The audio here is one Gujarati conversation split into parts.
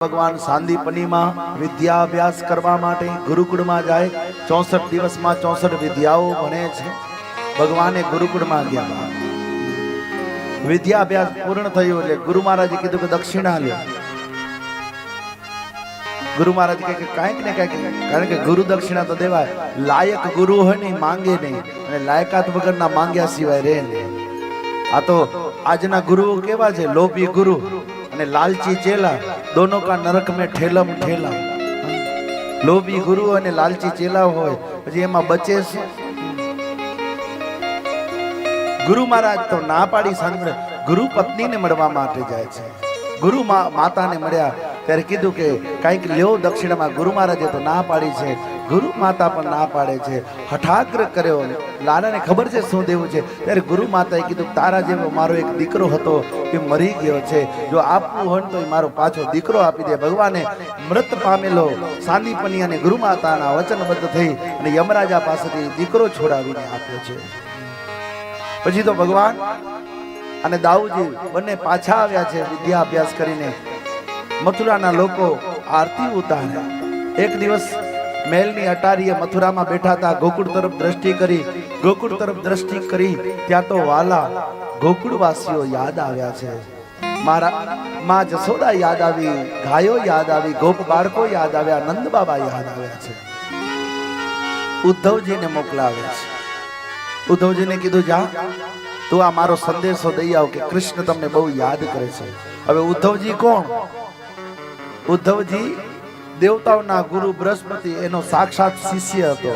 ભગવાન સાંદીપનીમાં વિદ્યાભ્યાસ કરવા માટે ગુરુકુળમાં જાય 64 દિવસમાં 64 વિદ્યાઓ ભણે છે। ભગવાને ગુરુકુળમાં ગયા, વિદ્યાભ્યાસ પૂર્ણ થયો એટલે ગુરુ મહારાજે કીધું કે દક્ષિણા લ્યો। ગુરુ મહારાજ કહે કે કાંઈક ને કાંઈક, કારણ કે ગુરુ દક્ષિણા તો દેવાય, લાયક ગુરુ હોય ને માંગે નહીં, અને લાયકાત વગરના માંગ્યા સિવાય રહે નહીં। આ તો આજના ગુરુઓ કેવા છે, લોભી ગુરુ અને લાલચી ચેલા, दोनों का नरक में ठेलम ठेला। लोभी गुरु અને લાલચી ચેલા હોય પછી એમાં બચે છે। ગુરુ મહારાજ તો ના પાડી સાંભળે, ગુરુ પત્નીને મળવા માટે જાય છે। ગુરુ માતાને મળ્યા ત્યારે કીધું કે કંઈક લ્યો દક્ષિણામાં। ગુરુ મહારાજે તો ના પાડી છે, ગુરુ માતા પણ ના પાડે છે। હઠાગ્રહ કર્યો, લાલાને ખબર છે શું દેવું છે, ત્યારે ગુરુ માતાએ કીધું તારા જેવો મારો એક દીકરો હતો એ મરી ગયો છે, જો આપવું હોય તો મારો પાછો દીકરો આપી દે। ભગવાને મૃત પામેલો સાંદીપની અને ગુરુ માતાના વચનબદ્ધ થઈ અને યમરાજા પાસેથી દીકરો છોડાવીને આપ્યો છે। પછી તો ભગવાન અને દાઉજી બંને પાછા આવ્યા છે વિદ્યા અભ્યાસ કરીને। મથુરાના લોકો આરતી ઉતાર્યા। એક દિવસ મહેલની અટારીએ મથુરામાં બેઠા હતા, ગોકુળ તરફ દ્રષ્ટિ કરી, ગોકુળ તરફ દ્રષ્ટિ કરી ત્યાં તો વાલા ગોકુળવાસીઓ યાદ આવ્યા છે। મારા માં જસોદા યાદ આવી, ગાયો યાદ આવી, ગોપ બાળકો યાદ આવ્યા, નંદ બાબા યાદ આવ્યા છે। ઉદ્ધવજીને મોકલાવે છે। ઉદ્ધવજીને કીધું જા તું આ મારો સંદેશો દઈ આવ કે કૃષ્ણ તમને બહુ યાદ કરે છે। હવે ઉદ્ધવજી કોણ? ઉદ્ધવજી દેવતાઓના ગુરુ બૃહસ્પતિ એનો સાક્ષાત શિષ્ય હતો।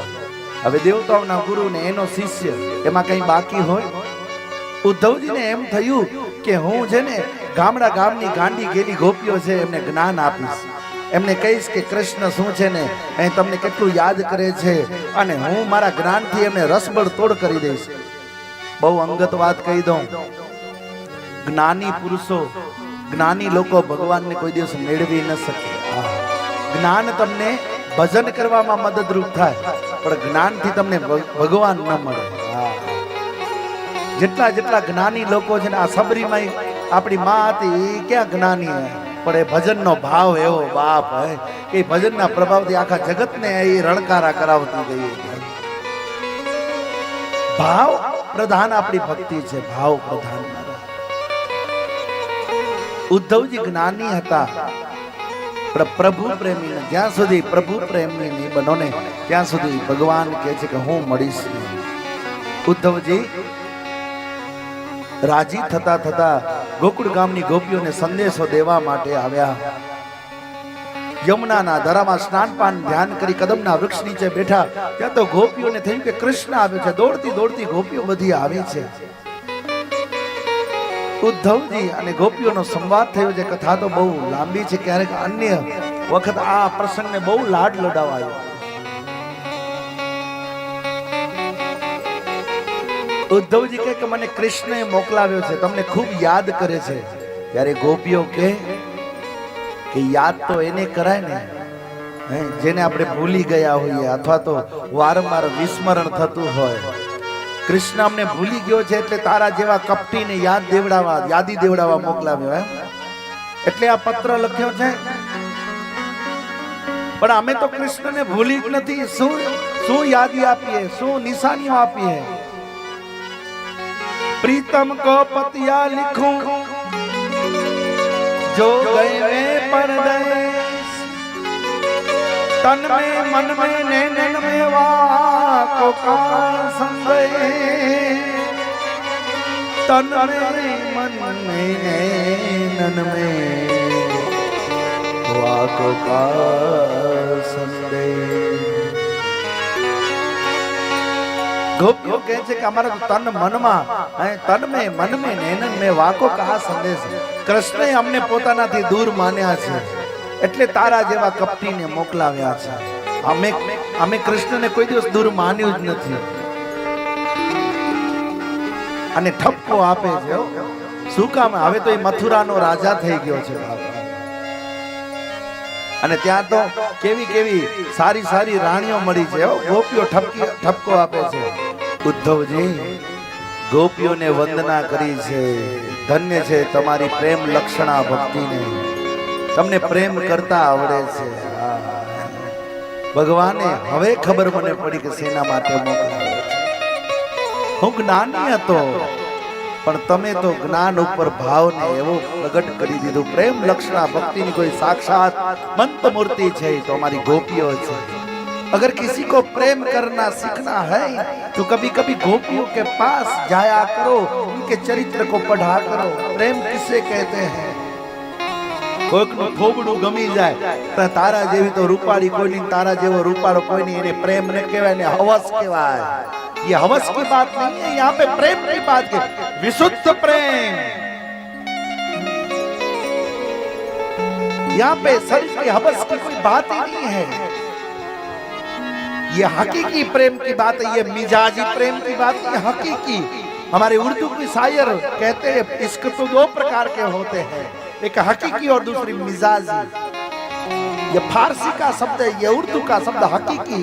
હવે દેવતાઓના ગુરુ ને એનો શિષ્ય, એમાં કઈ બાકી હોય? ઉદ્ધવજીને એમ થયું કે હું છે ને ગામની ગાંડી ગેલી ગોપીઓ છે એમને જ્ઞાન આપીશ, એમને કહીશ કે કૃષ્ણ શું છે ને એ તમને કેટલું યાદ કરે છે, અને હું મારા જ્ઞાનથી એમને રસબળ તોડ કરી દઈશ। બહુ અંગત વાત કહી દઉં, જ્ઞાની પુરુષો, જ્ઞાની લોકો ભગવાનને કોઈ દિવસ મેળવી ન શકે। જ્ઞાન તમને ભજન કરવામાં મદદરૂપ થાય, પણ જ્ઞાનથી તમને ભગવાન ન મળે। જેટલા જ્ઞાની લોકો છે ને, આ સબરીમાં આપણી માં હતી એ ક્યાં જ્ઞાની હે, પણ એ ભજનનો ભાવ એવો બાપ હે કે ભજનના પ્રભાવથી આખા જગતને એ રણકારા કરાવતી ગઈ। ભાવ પ્રધાન આપણી ભક્તિ છે, ભાવ પ્રધાન। ઉદ્ધવજી જ્ઞાની હતા, પણ પ્રભુ પ્રેમી, જ્યાં સુધી પ્રભુ પ્રેમી નહીં બનો ને ત્યાં સુધી ભગવાન કહે છે કે હું મળીશ નહીં। ઉદ્ધવજી રાજી થતા થતા ગોકુળ ગામની ગોપીઓને સંદેશો દેવા માટે આવ્યા। યમુનાના ધરામાં સ્નાનપાન ધ્યાન કરી કદમના વૃક્ષ નીચે બેઠા, ત્યાં તો ગોપીઓને થયું કે કૃષ્ણ આવ્યો છે। દોડતી દોડતી ગોપીઓ બધી આવે છે। ઉદ્ધવજી અને ગોપીઓનો સંવાદ થયો છે। કથા તો બહુ લાંબી છે, ક્યારેક અન્ય વખત આ પ્રસંગને બહુ લાડ લડાવાયો। ઉદ્ધવજી કહે કે મને કૃષ્ણએ મોકલાવ્યો છે, તમને ખૂબ યાદ કરે છે। ત્યારે ગોપીઓ કહે કે યાદ તો એને કરાય ને જેને આપણે ભૂલી ગયા હોઈએ અથવા તો વારંવાર વિસ્મરણ થતું હોય। કૃષ્ણ અમને ભૂલી ગયો છે એટલે તારા જેવા કપટીને યાદી દેવડાવવા મોકલાવ્યો એટલે આ પત્ર લખ્યો છે। પણ અમે તો કૃષ્ણને ભૂલી જ નથી। શું યાદી આપીએ, શું નિશાનીઓ આપીએ? प्रीतम को पतिया लिखूं जो गए में परदेश, तन में मन में नैनन में वाको का संदेश, तन में मन में नैनन में वाको का संदेश। ગોપીઓ કહે છે કે અમારા તન મનમાં, તન મેં મન મેં નૈનન મેં વાકો કહા સંદેશ, કૃષ્ણએ અમને પોતાનાથી દૂર માન્યા છે એટલે તારા જેવા કપટીને મોકલાવ્યા છે। અમે કૃષ્ણને કોઈ દિવસ દૂર માન્યું જ નથી। અને ઠપકો આપે છે, શું કામ? હવે તો એ મથુરાનો રાજા થઈ ગયો છે અને ત્યાં તો કેવી સારી રાણીઓ મળી છે। ગોપીઓ ઠપકો આપે છે। ઉદ્ધવજી ગોપીઓને વંદના કરી છે, ધન્ય છે તમારી પ્રેમ લક્ષણા ભક્તિને। તમને પ્રેમ કરતા આવડે છે. ભગવાને હવે ખબર મને પડી કે શેના માટે મોકલાવે છે. હું જ્ઞાની હતો પણ તમે તો જ્ઞાન ઉપર ભાવને એવો પ્રગટ કરી દીધું. પ્રેમ લક્ષણા ભક્તિની કોઈ સાક્ષાત મંત મૂર્તિ છે તો અમારી ગોપીઓ છે. अगर किसी को प्रेम करना सीखना है तो कभी कभी गोपियों के पास जाया करो, उनके चरित्र को पढ़ा करो. प्रेम किसे कहते हैं? કોઈકનું થોબડું ગમી જાય તો તારા જેવી તો રૂપાળી કોઈ નહીં, તારા જેવો રૂપાળો કોઈ નહીં. એને પ્રેમ ન કહેવાય ને હવસ કહેવાય. ये हवस की बात नहीं है, यहाँ पे प्रेम की बात है. विशुद्ध प्रेम. यहाँ पे शरीर की हवस की कोई बात ही नहीं है. ये हकीकी प्रेम की बात है. ये मिजाजी प्रेम की बात नहीं, हकीकी. हमारे उर्दू की शायर कहते हैं इश्क तो दो प्रकार के होते हैं, एक हकीकी और दूसरी मिजाजी. ये फारसी का शब्द है, ये उर्दू का शब्द हकीकी.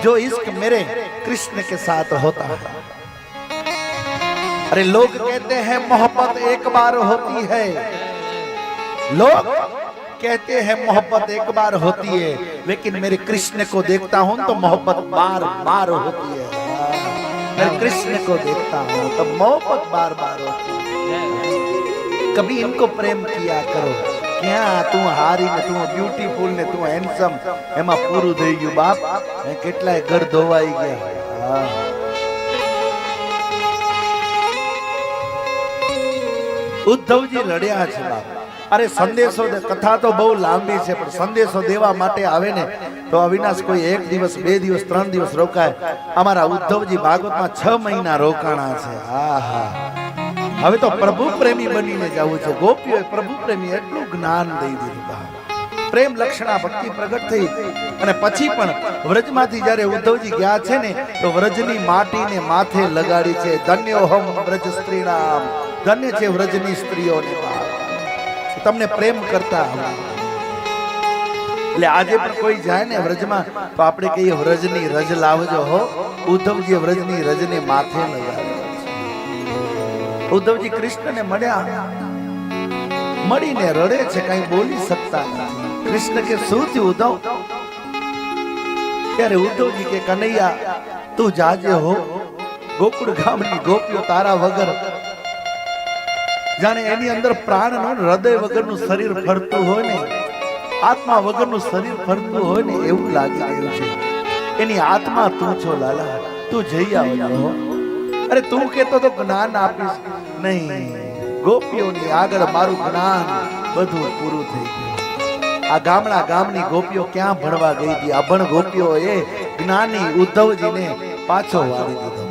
जो इश्क मेरे कृष्ण के साथ होता है. अरे लोग कहते हैं मोहब्बत एक बार होती है, लोग कहते हैं मोहब्बत एक बार होती है, लेकिन मेरे कृष्ण को देखता हूं तो मोहब्बत बार बार होती है. मेरे कृष्ण को देखता हूं तो मोहब्बत बार बार होती है. कभी इनको प्रेम किया करो. क्या तू हारी ने, तू ब्यूटीफुल ने, तू हेन्डसम, एमा पूરું થઈ ગયું બાપ. કેટલાય ઘર ધોવાઈ ગયા. ઉદ્ધવજી લડ્યા છે બાપ. અરે સંદેશો કથા તો બહુ લાંબી છે પણ સંદેશો દેવા માટે આવે ને તો અવિનાશ કોઈ એક દિવસ, બે દિવસ, 3 દિવસ રોકાય. અમારા ઉદ્ધવજી ભાગવતમાં 6 મહિના રોકાણા છે. આહા, હવે તો પ્રભુ પ્રેમી બનીને જવું છે. ગોપીઓએ પ્રભુ પ્રેમી એટલું જ્ઞાન દઈ દીધું. પ્રેમ લક્ષણા ભક્તિ પ્રગટ થઈ. અને પછી પણ વ્રજમાંથી જ્યારે ઉદ્ધવજી ગયા છે ને તો વ્રજની માટીને માથે લગાડી છે. ધન્યોહમ વ્રજ સ્ત્રીણામ, ધન્ય છે વ્રજની સ્ત્રીઓની. તમને પ્રેમ કરતા એટલે આજે પણ કોઈ જાય ને વ્રજમાં તો આપણે કહીએ વ્રજની રજ લાવજો હો. ઉદ્ધવજી વ્રજની રજને માથે લગાડી. ઉદ્ધવજી કૃષ્ણને મળ્યા, મળીને રડે છે, કઈ બોલી શકતા નથી. કૃષ્ણ કે શું થયું ઉદ્ધવ? ત્યારે ઉદ્ધવજી કે કનૈયા તું જાજે હો. ગોકુળ ગામની ગોપીઓ તારા વગર જાણે એની અંદર પ્રાણ નો, હૃદય વગરનું શરીર ફરતું હોય ને, આત્મા વગરનું શરીર ફરતું હોય ને એવું લાગી રહ્યું છે. એની આત્મા તું છો લાલા, તું જઈ આવજો. અરે તું કેતો તો જ્ઞાન આપીશ. નહીં, ગોપીઓની આગળ મારું જ્ઞાન બધું પૂરું થઈ ગયું. આ ગામની ગોપીઓ ક્યાં ભણવા ગઈ હતી? અભણ ગોપીઓ એ જ્ઞાની ઉદ્ધવજીને પાછો વાળી દીધો.